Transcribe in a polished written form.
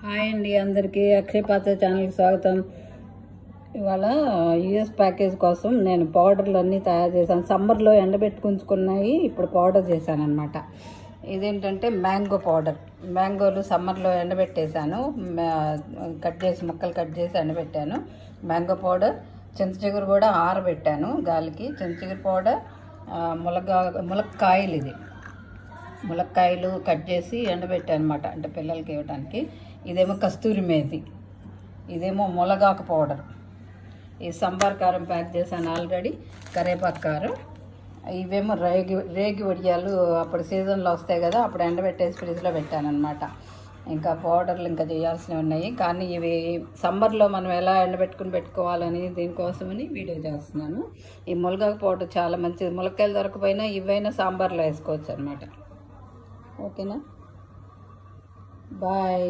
Hi అండి, అందరికీ అక్షయ పాత్ర ఛానల్కి స్వాగతం. ఇవాళ యూఎస్ ప్యాకేజ్ కోసం నేను పౌడర్లు అన్నీ తయారు చేశాను. సమ్మర్లో ఎండబెట్టుకుంచుకున్నాయి, ఇప్పుడు పౌడర్ చేశాను అనమాట. ఇదేంటంటే మ్యాంగో పౌడర్. మ్యాంగోలు సమ్మర్లో ఎండబెట్టేశాను, ముక్కలు కట్ చేసి ఎండబెట్టాను. మ్యాంగో పౌడర్, చింతచిగురు కూడా ఆరబెట్టాను గాలికి. చింతచిగురు పౌడర్, ములక్కాయలు. ఇది ములక్కాయలు కట్ చేసి ఎండబెట్టాను అనమాట, అంటే పిల్లలకి ఇవ్వడానికి. ఇదేమో కస్తూరి మేతి, ఇదేమో ములగాకు పౌడర్. ఈ సంబార్ కారం ప్యాక్ చేశాను ఆల్రెడీ, కరేపాకు కారం. ఇవేమో రేగి వడియాలు, అప్పుడు సీజన్లో వస్తాయి కదా, అప్పుడు ఎండబెట్టేసి ఫ్రిడ్జ్లో పెట్టాను అనమాట. ఇంకా పౌడర్లు ఇంకా చేయాల్సినవి ఉన్నాయి, కానీ ఇవి సమ్మర్లో మనం ఎలా పెట్టుకోవాలని దీనికోసమని వీడియో చేస్తున్నాను. ఈ ములగాకు పౌడర్ చాలా మంచిది. ములక్కాయలు దొరకపోయినా ఇవైనా సాంబార్లో వేసుకోవచ్చు అనమాట. ఓకేనా? బాయ్.